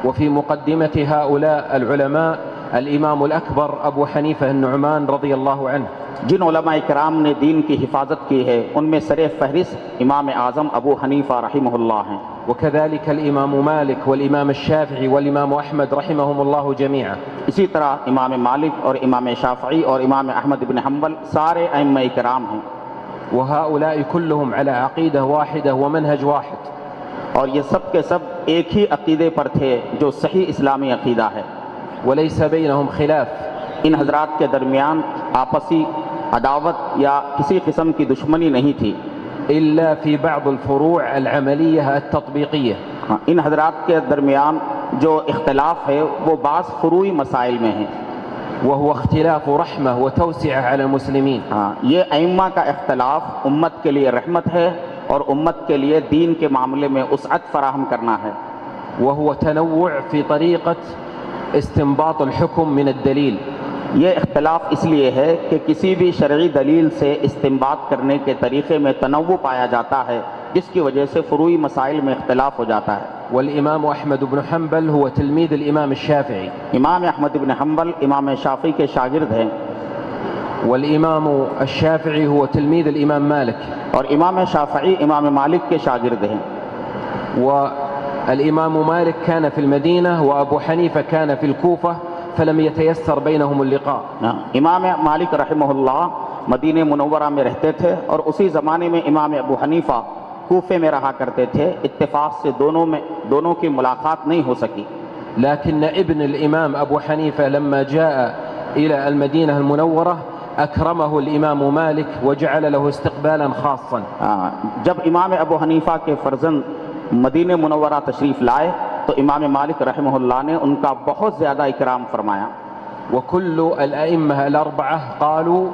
وفي مقدمة هؤلاء العلماء الإمام الأكبر أبو حنيفة النعمان رضي الله عنه. جن علماء کرام نے دین کی حفاظت کی ہے ان میں سر فہرست امام اعظم ابو حنیفہ رحمہ اللہ ہیں، وكذلك الإمام مالك والإمام الشافعي والإمام أحمد رحمهم الله جميعا. اسی طرح امام مالک اور امام شافعی اور امام احمد بن حنبل سارے ائمہ کرام ہیں، وهؤلاء كلهم على عقيدة واحدة ومنهج واحد. اور یہ سب کے سب ایک ہی عقیدے پر تھے جو صحیح اسلامی عقیدہ ہے. وليس بينهم خلاف. ان حضرات کے درمیان آپسی عداوت یا کسی قسم کی دشمنی نہیں تھی، إلا في بعض الفروع العملية التطبيقية. ان حضرات کے درمیان جو اختلاف ہے وہ بعض فروعی مسائل میں ہیں، وهو اختلاف رحمة وتوسعة على المسلمين. یہ ائمہ کا اختلاف امت کے لیے رحمت ہے اور امت کے لیے دین کے معاملے میں وسعت فراہم کرنا ہے. وهو تنوع في طريقة استنباط الحكم من الدليل. یہ اختلاف اس لیے ہے کہ کسی بھی شرعی دلیل سے استنباط کرنے کے طریقے میں تنوع پایا جاتا ہے، جس کی وجہ سے فروعی مسائل میں اختلاف ہو جاتا ہے. والإمام أحمد بن حنبل هو تلميذ الإمام الشافعي. امام احمد بن حنبل امام شافعی کے شاگرد ہیں، والإمام الشافعي هو تلميذ الإمام مالك. اور امام شافعی امام مالک کے شاگرد ہیں. والإمام مالك كان في المدينة وأبو حنيفة كان في الكوفة فلم يتيسر بينهم اللقاء. امام مالک رحمہ اللہ مدینہ منورہ میں رہتے تھے اور اسی زمانے میں امام ابو حنیفہ کوفے میں رہا کرتے تھے، اتفاق سے دونوں کی ملاقات نہیں ہو سکی. لكن ابن الإمام أبو حنيفة لما جاء إلى المدينة المنورة أكرمه الإمام مالك وجعل له استقبالا خاصا. جب امام ابو حنیفہ کے فرزند مدینہ منورہ تشریف لائے تو امام مالک رحمہ اللہ نے ان کا بہت زیادہ اکرام فرمایا. وكل الأئمة الأربعة قالوا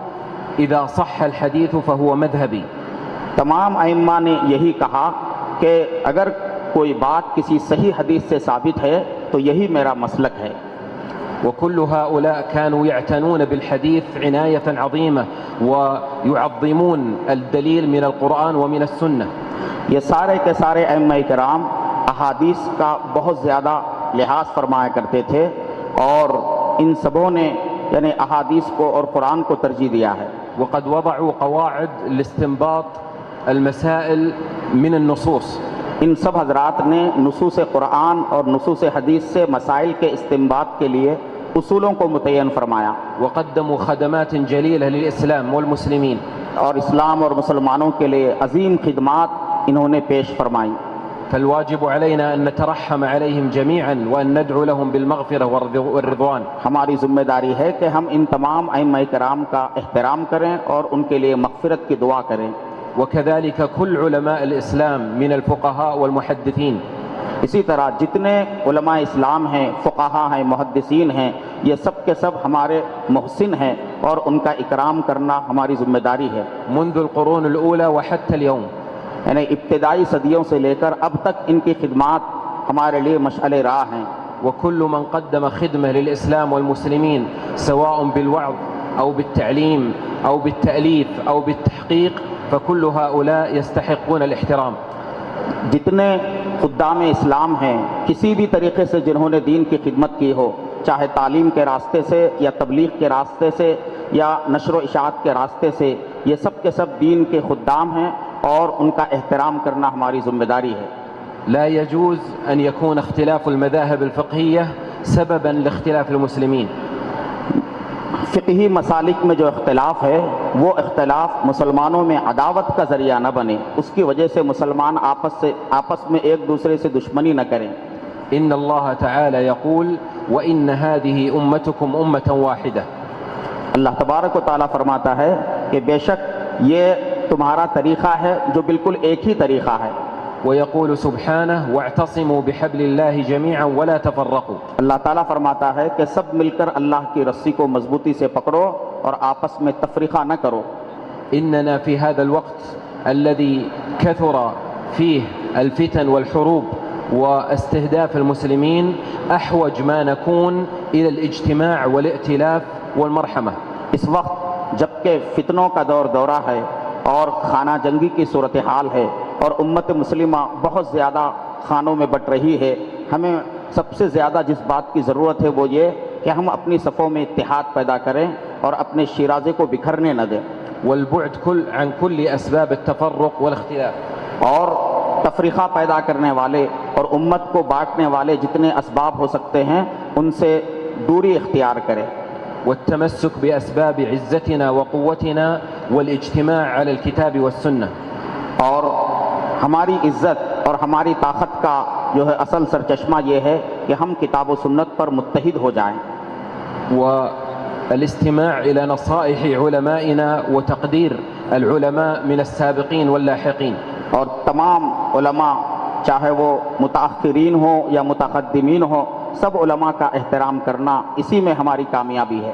إذا صح الحديث فهو مذهبي. تمام ائمہ نے یہی کہا کہ اگر کوئی بات کسی صحیح حدیث سے ثابت ہے تو یہی میرا مسلک ہے. وكل هؤلاء كانوا يعتنون بالحديث عناية عظيمة ويعظمون الدليل من القرآن ومن السنة. یہ سارے کے سارے ائمہ کرام احادیث کا بہت زیادہ لحاظ فرمایا کرتے تھے اور ان سبوں نے یعنی احادیث کو اور قرآن کو ترجیح دیا ہے. وقد وضعوا قواعد لاستنباط المسائل من النصوص. ان سب حضرات نے نصوص قرآن اور نصوص حدیث سے مسائل کے استنباط کے لیے اصولوں کو متعین فرمایا. وقدموا خدمات جليلة للإسلام والمسلمين. اور اسلام اور مسلمانوں کے لیے عظیم خدمات انہوں نے پیش فرمائی. فالواجب علينا أن نترحم عليهم جميعا وأن ندعو لهم بالمغفرة والرضوان. ہماری ذمہ داری ہے کہ ہم ان تمام ائمہ کرام کا احترام کریں اور ان کے لیے مغفرت کی دعا کریں. وكذلك كل علماء الإسلام من الفقهاء والمحدثين. اسی طرح جتنے علماء اسلام ہیں، فقہا ہیں، محدثین ہیں، یہ سب کے سب ہمارے محسن ہیں اور ان کا اکرام کرنا ہماری ذمہ داری ہے. منذ القرون الأولى وحتى اليوم. یعنی ابتدائی صدیوں سے لے کر اب تک ان کی خدمات ہمارے لیے مشعل راہ ہیں. وكل من قدم خدمة للإسلام والمسلمين سواء بالوعظ أو بالتعليم أو بالتأليف أو بالتحقيق فكل هؤلاء يستحقون الاحترام. جتنے خدام اسلام ہیں کسی بھی طریقے سے جنہوں نے دین کی خدمت کی ہو، چاہے تعلیم کے راستے سے یا تبلیغ کے راستے سے یا نشر و اشاعت کے راستے سے، یہ سب کے سب دین کے خدام ہیں اور ان کا احترام کرنا ہماری ذمہ داری ہے. لا يجوز أن يكون اختلاف المذاهب الفقهية سببا لاختلاف المسلمين. فقہی مسالک میں جو اختلاف ہے وہ اختلاف مسلمانوں میں عداوت کا ذریعہ نہ بنے، اس کی وجہ سے مسلمان آپس میں ایک دوسرے سے دشمنی نہ کریں. إن الله تعالى يقول وإن هذه أمتكم أمة واحدة. اللہ تبارک و تعالیٰ فرماتا ہے کہ بے شک یہ تمہارا طریقہ ہے جو بالکل ایک ہی طریقہ ہے. ويقول سبحانه واعتصموا بحبل الله جميعا ولا تفرقوا. اللہ تعالیٰ فرماتا ہے کہ سب مل کر اللہ کی رسی کو مضبوطی سے پکڑو اور آپس میں تفریقہ نہ کرو. إننا في هذا الوقت الذي كثر فيه الفتن والحروب واستهداف المسلمين أحوج ما نكون إلى الاجتماع والائتلاف والمرحمة. اس وقت جبکہ فتنوں کا دورہ ہے اور خانہ جنگی کی صورتحال ہے اور امت مسلمہ بہت زیادہ خانوں میں بٹ رہی ہے، ہمیں سب سے زیادہ جس بات کی ضرورت ہے وہ یہ کہ ہم اپنی صفوں میں اتحاد پیدا کریں اور اپنے شیرازے کو بکھرنے نہ دیں، والبعد عن كل أسباب التفرق والاختلاف، اور تفریقہ پیدا کرنے والے اور امت کو بانٹنے والے جتنے اسباب ہو سکتے ہیں ان سے دوری اختیار کریں، والتمسك بأسباب عزتنا وقوتنا والاجتماع على الكتاب والسنة، اور ہماری عزت اور ہماری طاقت کا جو ہے اصل سرچشمہ یہ ہے کہ ہم کتاب و سنت پر متحد ہو جائیں، والاستماع إلى نصائح علمائنا وتقدير العلماء من السابقين واللاحقين، اور تمام علماء چاہے وہ متاخرین ہوں یا متقدمین ہوں، سب علماء کا احترام کرنا اسی میں ہماری کامیابی ہے۔